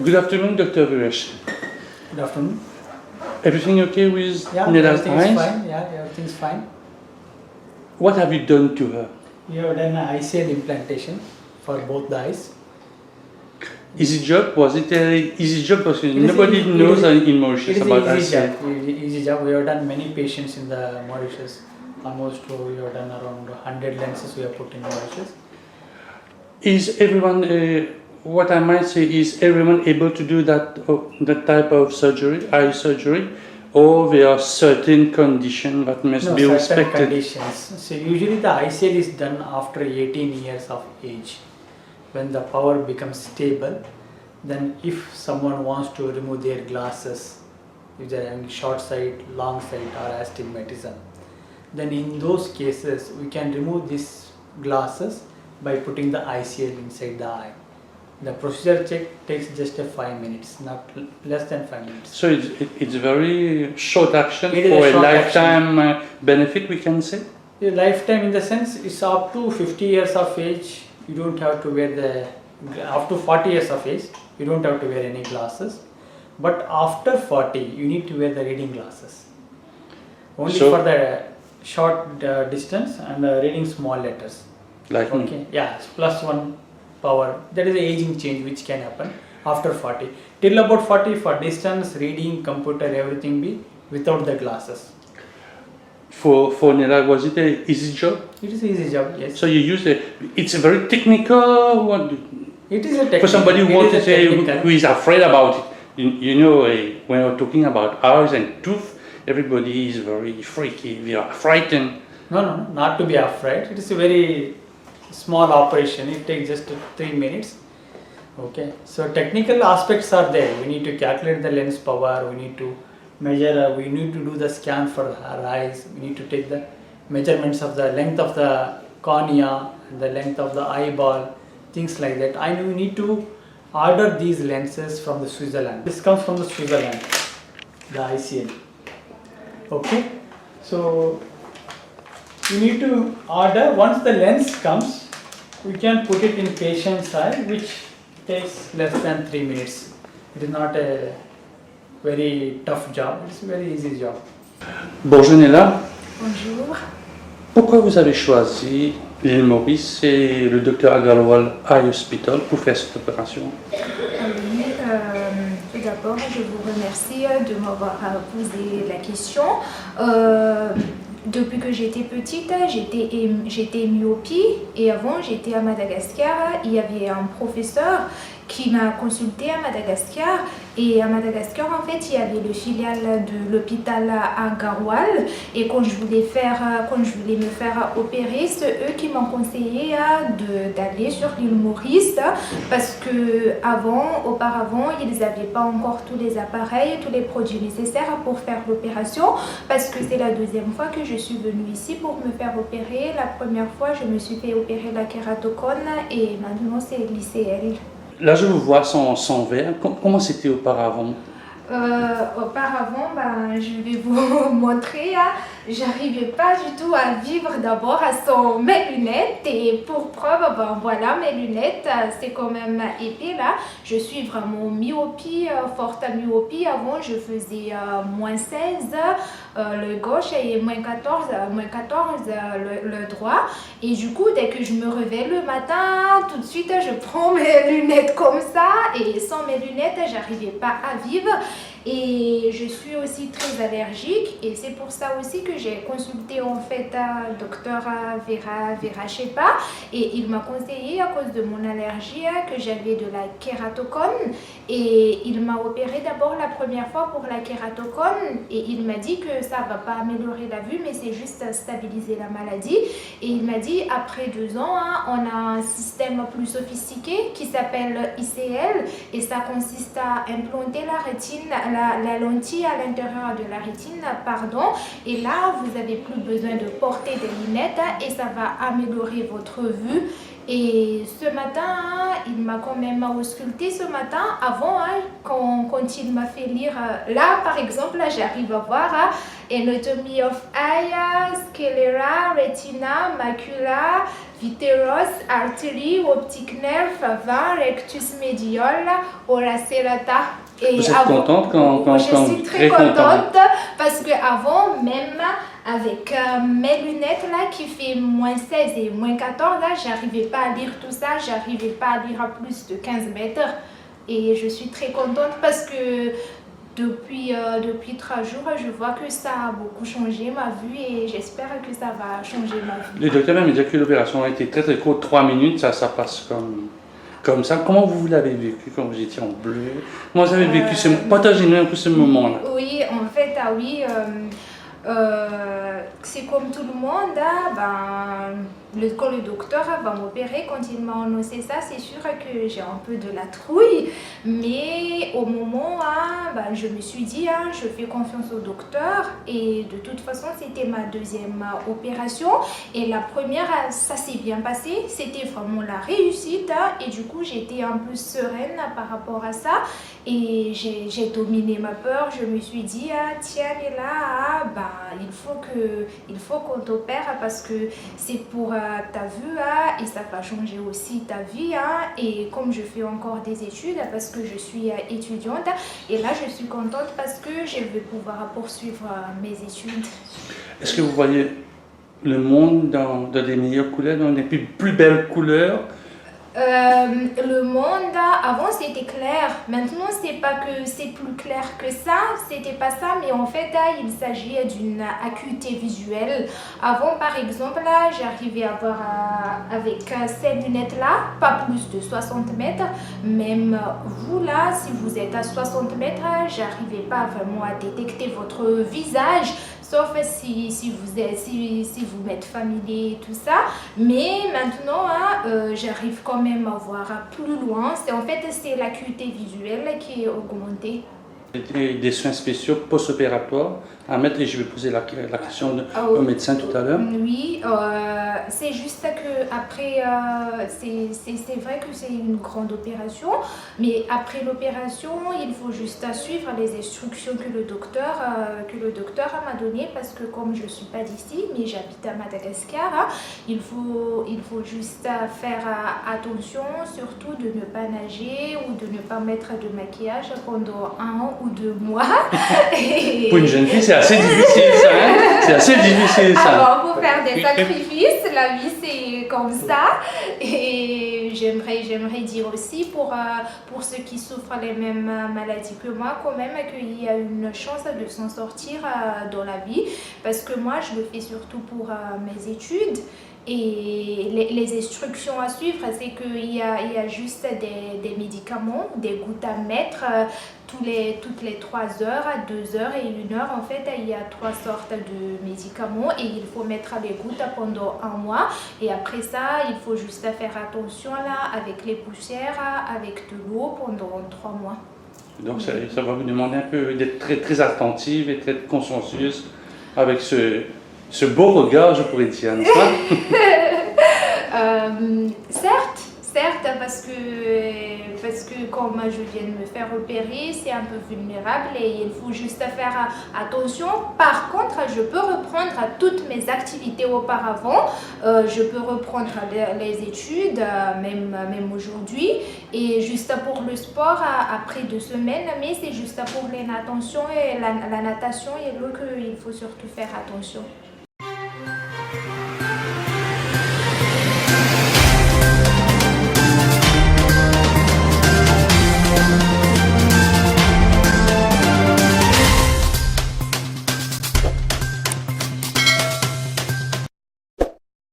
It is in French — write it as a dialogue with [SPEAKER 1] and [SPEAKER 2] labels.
[SPEAKER 1] Good afternoon, Dr. Viresh.
[SPEAKER 2] Good afternoon.
[SPEAKER 1] Everything okay with
[SPEAKER 2] Yeah,
[SPEAKER 1] Nella's
[SPEAKER 2] everything's
[SPEAKER 1] eyes?
[SPEAKER 2] fine. Yeah, everything's fine.
[SPEAKER 1] What have you done to her?
[SPEAKER 2] We have done an ICL implantation for both the eyes.
[SPEAKER 1] Easy job? Was it an easy job? Because
[SPEAKER 2] is
[SPEAKER 1] nobody
[SPEAKER 2] easy-
[SPEAKER 1] knows
[SPEAKER 2] it
[SPEAKER 1] in
[SPEAKER 2] It
[SPEAKER 1] Mauritius
[SPEAKER 2] is
[SPEAKER 1] about
[SPEAKER 2] an easy
[SPEAKER 1] ICL.
[SPEAKER 2] job. Easy job. We have done many patients in the Mauritius. Almost we have done around 100 lenses we have put in Mauritius.
[SPEAKER 1] Is everyone, what I might say, is everyone able to do that type of surgery, eye surgery? Or there are certain conditions that must
[SPEAKER 2] No,
[SPEAKER 1] be
[SPEAKER 2] certain
[SPEAKER 1] respected?
[SPEAKER 2] conditions. So usually the ICL is done after 18 years of age. When the power becomes stable, then if someone wants to remove their glasses, if they are having short sight, long sight or astigmatism, then in those cases we can remove these glasses by putting the ICL inside the eye. The procedure takes just 5 minutes, not less than 5 minutes.
[SPEAKER 1] So it's very short action
[SPEAKER 2] It is
[SPEAKER 1] for
[SPEAKER 2] a
[SPEAKER 1] a
[SPEAKER 2] short
[SPEAKER 1] lifetime benefit, we can say?
[SPEAKER 2] The lifetime in the sense it's up to 50 years of age, you don't have to wear up to 40 years of age, you don't have to wear any glasses. But after 40, you need to wear the reading glasses. Only
[SPEAKER 1] So-
[SPEAKER 2] for the short distance and reading small letters.
[SPEAKER 1] Like me.
[SPEAKER 2] Okay, yeah, +1 power. That is the aging change which can happen after 40. Till about 40 for distance, reading, computer, everything be without the glasses.
[SPEAKER 1] For Nella, was it an easy job?
[SPEAKER 2] It is an easy job, yes.
[SPEAKER 1] So you use it's a very technical one.
[SPEAKER 2] It is a technical.
[SPEAKER 1] For somebody who
[SPEAKER 2] it
[SPEAKER 1] wants
[SPEAKER 2] is
[SPEAKER 1] to
[SPEAKER 2] a
[SPEAKER 1] say
[SPEAKER 2] technical.
[SPEAKER 1] who is afraid about it, you know, when we're talking about eyes and tooth, everybody is very freaky. They are frightened.
[SPEAKER 2] No, not to be afraid. It is a very small operation. It takes just 3 minutes. Okay, so technical aspects are there. We need to calculate the lens power. We need to measure. We need to do the scan for our eyes. We need to take the measurements of the length of the cornea, the length of the eyeball, things like that. And we need to order these lenses from the Switzerland. This comes from the Switzerland, the ICL. Okay, so you need to order. Once the lens comes, we can put it in patient's eye, which takes less than 3 minutes. It is not a very tough job, it's a very easy job.
[SPEAKER 1] Bonjour Nella.
[SPEAKER 3] Bonjour.
[SPEAKER 1] Pourquoi vous avez choisi l'île Maurice et le Dr Agarwal Eye Hospital pour faire cette opération?
[SPEAKER 3] Oui, tout d'abord, je vous remercie de m'avoir posé la question. Depuis que j'étais petite, j'étais myopie et avant j'étais à Madagascar. Il y avait un professeur qui m'a consulté à Madagascar et à Madagascar en fait il y avait le filiale de l'hôpital à Garwal et quand je voulais me faire opérer, c'est eux qui m'ont conseillé d'aller sur l'île Maurice parce que auparavant ils n'avaient pas encore tous les appareils, tous les produits nécessaires pour faire l'opération parce que c'est la deuxième fois que je suis venue ici pour me faire opérer. La première fois je me suis fait opérer la kératocone et maintenant c'est l'ICL.
[SPEAKER 1] Là, je vous vois sans verre. Comment c'était auparavant?
[SPEAKER 3] Auparavant, je vais vous montrer, j'arrivais pas du tout à vivre d'abord sans mes lunettes et pour preuve, voilà mes lunettes, c'est quand même épais là, je suis vraiment myopie, forte myopie, avant je faisais -16 le gauche et -14 le droit et du coup dès que je me réveille le matin, tout de suite je prends mes lunettes comme ça et sans mes lunettes j'arrivais pas à vivre. Et je suis aussi très allergique et c'est pour ça aussi que j'ai consulté en fait docteur Vera Shepa et il m'a conseillé à cause de mon allergie que j'avais de la kératocone et il m'a opéré d'abord la première fois pour la kératocone et il m'a dit que ça va pas améliorer la vue mais c'est juste stabiliser la maladie et il m'a dit après 2 ans on a un système plus sophistiqué qui s'appelle ICL et ça consiste à implanter la rétine, la lentille à l'intérieur de la rétine, et là vous n'avez plus besoin de porter des lunettes et ça va améliorer votre vue Et ce matin, il m'a quand même ausculté ce matin. Avant, quand il m'a fait lire, là par exemple, là, j'arrive à voir Anatomy of Eye, Sclera, Retina, Macula, Viteros, Artery, Optic Nerve, Vein, Rectus Medial, Ora Serrata. Et
[SPEAKER 1] Vous êtes contente quand
[SPEAKER 3] je suis très contente parce qu'avant, même avec mes lunettes là qui fait -16 et -14, là, j'arrivais pas à lire tout ça, j'arrivais pas à lire à plus de 15 mètres. Et je suis très contente parce que depuis 3 jours, je vois que ça a beaucoup changé ma vue et j'espère que ça va changer ma vue.
[SPEAKER 1] Le docteur m'a dit que l'opération a été très très courte, 3 minutes, ça passe comme ça. Comment vous l'avez vécu quand vous étiez en bleu? Comment vous avez vécu partagez-nous un peu ce moment-là.
[SPEAKER 3] Oui, en fait, c'est comme tout le monde, quand le docteur va m'opérer, quand il m'a annoncé ça, c'est sûr que j'ai un peu de la trouille. Mais au moment, je me suis dit, je fais confiance au docteur. Et de toute façon, c'était ma deuxième opération. Et la première, ça s'est bien passé. C'était vraiment la réussite. Et du coup, j'étais un peu sereine par rapport à ça. Et j'ai dominé ma peur. Je me suis dit, tiens, Léla, il faut qu'on t'opère parce que c'est pour ta vue et ça va changer aussi ta vie. Et comme je fais encore des études, parce que je suis étudiante, et là je suis contente parce que je vais pouvoir poursuivre mes études.
[SPEAKER 1] Est-ce que vous voyez le monde dans des meilleures couleurs, dans des plus belles couleurs?
[SPEAKER 3] Le monde avant c'était clair, maintenant c'est pas que c'est plus clair que ça, c'était pas ça, mais en fait il s'agit d'une acuité visuelle. Avant par exemple j'arrivais à voir avec ces lunettes là pas plus de 60 mètres, même vous là si vous êtes à 60 mètres j'arrivais pas vraiment à détecter votre visage. Sauf si vous m'êtes familier et tout ça. Mais maintenant, j'arrive quand même à voir plus loin. C'est l'acuité visuelle qui est augmentée.
[SPEAKER 1] Des soins spéciaux post-opératoires à mettre, et je vais poser la question au médecin tout à l'heure.
[SPEAKER 3] Oui, c'est juste que après, c'est vrai que c'est une grande opération, mais après l'opération, il faut juste suivre les instructions que le docteur m'a données parce que comme je suis pas d'ici, mais j'habite à Madagascar, il faut juste faire attention, surtout de ne pas nager ou de ne pas mettre de maquillage pendant 1 ou 2 mois.
[SPEAKER 1] Pour une jeune fille, c'est assez difficile ça, c'est assez difficile ça.
[SPEAKER 3] Alors, il faut faire des sacrifices, la vie c'est comme ça. Et j'aimerais dire aussi pour ceux qui souffrent les mêmes maladies que moi, quand même qu'il y a une chance de s'en sortir dans la vie. Parce que moi, je le fais surtout pour mes études. Et les instructions à suivre, c'est qu'il y a juste des médicaments, des gouttes à mettre toutes les 3 heures, 2 heures et 1 heure. En fait, il y a 3 sortes de médicaments et il faut mettre les gouttes pendant 1 mois. Et après ça, il faut juste faire attention là, avec les poussières, avec de l'eau pendant 3 mois.
[SPEAKER 1] Donc ça va vous demander un peu d'être très, très attentive et très consciencieuse avec ce beau regard, je pourrais dire, n'est-ce pas? Certes, parce que comme je viens de me faire opérer, c'est un peu vulnérable et il faut juste faire attention. Par contre, je peux reprendre toutes mes activités auparavant. Je peux reprendre les études, même aujourd'hui. Et juste pour le sport, après 2 semaines, mais c'est juste pour les natations et la natation et l'eau qu'il faut surtout faire attention.